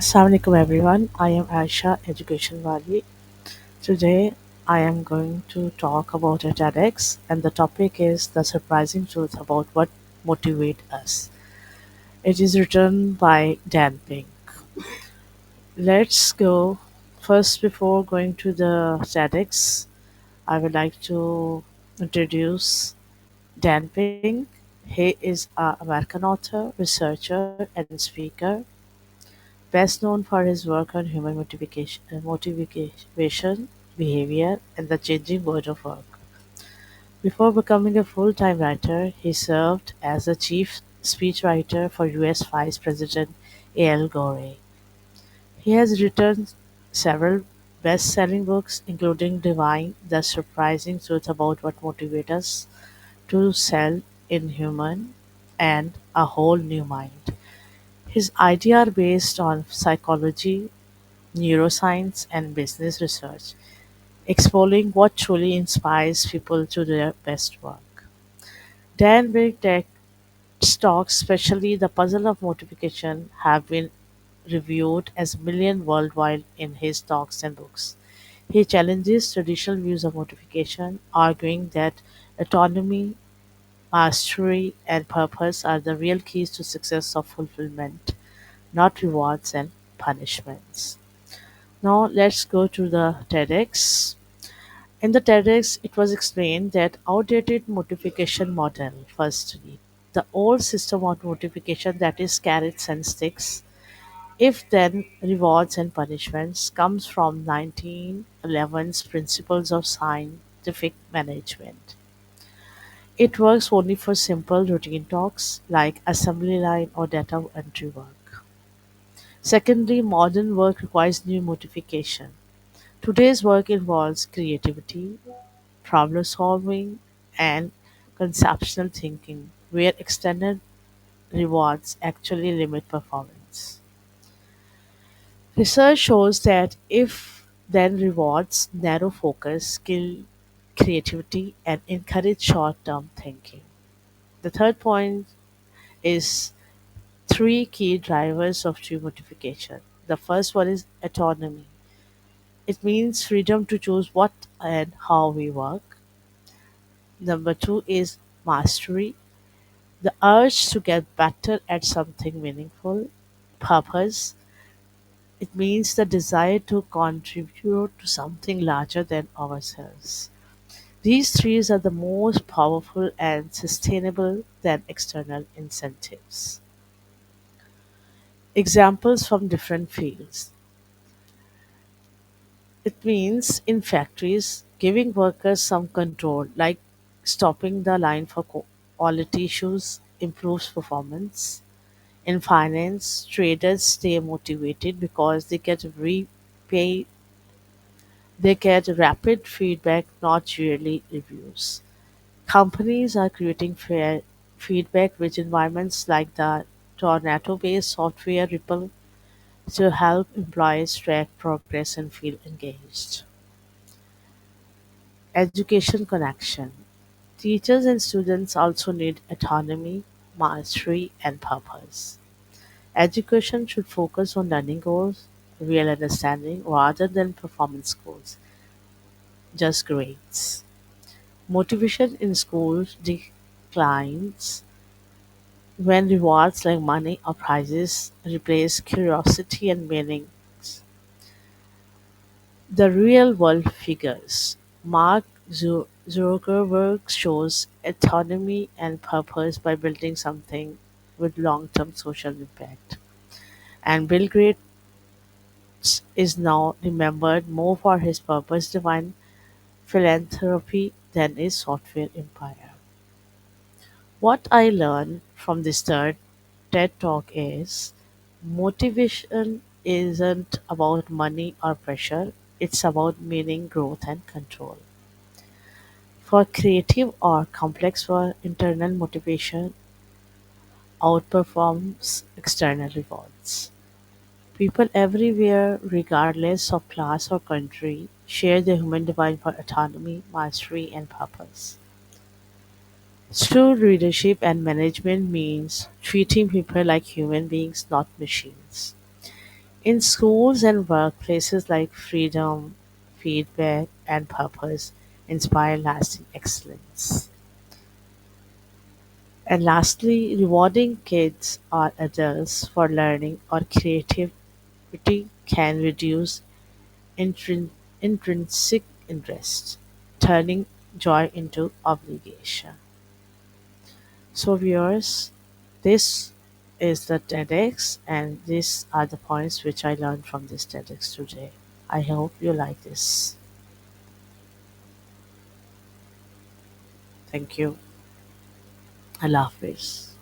Assalamualaikum everyone. I am Aisha Education Wali. Today I am going to talk about a TEDx and the topic is the surprising truth about what motivates us. It is written by Dan Pink. Let's go. First, before going to the TEDx, I would like to introduce Dan Pink. He is an American author, researcher, and speaker, best known for his work on human motivation, behavior, and the changing world of work. Before becoming a full-time writer, he served as the chief speechwriter for U.S. Vice President A. L. Gore. He has written several best-selling books, including Divine: The Surprising Truth About What Motivates Us, To Sell Inhuman, and A Whole New Mind. His ideas are based on psychology, neuroscience, and business research, exploring what truly inspires people to their best work. Dan Big talks, especially The Puzzle of Motivation, have been reviewed as million worldwide in his talks and books. He challenges traditional views of motivation, arguing that autonomy, mastery, and purpose are the real keys to success of fulfillment, not rewards and punishments. Now let's go to the TEDx. In the TEDx, it was explained that outdated notification model, firstly, the old system of notification that is carrots and sticks, if then rewards and punishments, comes from 1911's principles of scientific management. It works only for simple routine tasks like assembly line or data entry work. Secondly, modern work requires new motivation. Today's work involves creativity, problem solving, and conceptual thinking, where extended rewards actually limit performance. Research shows that if then rewards narrow focus, kill creativity, and encourage short term thinking. The third point is three key drivers of true motivation. The first one is autonomy. It means freedom to choose what and how we work. Number two is mastery, the urge to get better at something meaningful. Purpose, it means the desire to contribute to something larger than ourselves. These three are the most powerful and sustainable than external incentives. Examples from different fields. It means in factories, giving workers some control, like stopping the line for quality issues, improves performance. In finance, traders stay motivated because repay, they get rapid feedback, not yearly reviews. Companies are creating fair feedback rich environments like the tornado based software Ripple to help employees track progress and feel engaged. Education connection. Teachers and students also need autonomy, mastery, and purpose. Education should focus on learning goals, real understanding, rather than performance goals, just grades. Motivation in schools declines when rewards like money or prizes replace curiosity and meaning. The real world figures. Mark Zuckerberg shows autonomy and purpose by building something with long term social impact. And Bill Gates is now remembered more for his purpose driven philanthropy than his software empire. What I learned from this third TED talk is motivation isn't about money or pressure, it's about meaning, growth, and control. For creative or complex work, internal motivation outperforms external rewards. People everywhere, regardless of class or country, share the human divine for autonomy, mastery, and purpose. True leadership and management means treating people like human beings, not machines. In schools and workplaces like freedom, feedback, and purpose inspire lasting excellence. And lastly, rewarding kids or adults for learning or creativity can reduce intrin- intrinsic interest, turning joy into obligation. So, viewers, this is the TEDx, and these are the points which I learned from this TEDx today. I hope you like this. Thank you. Allah Hafiz.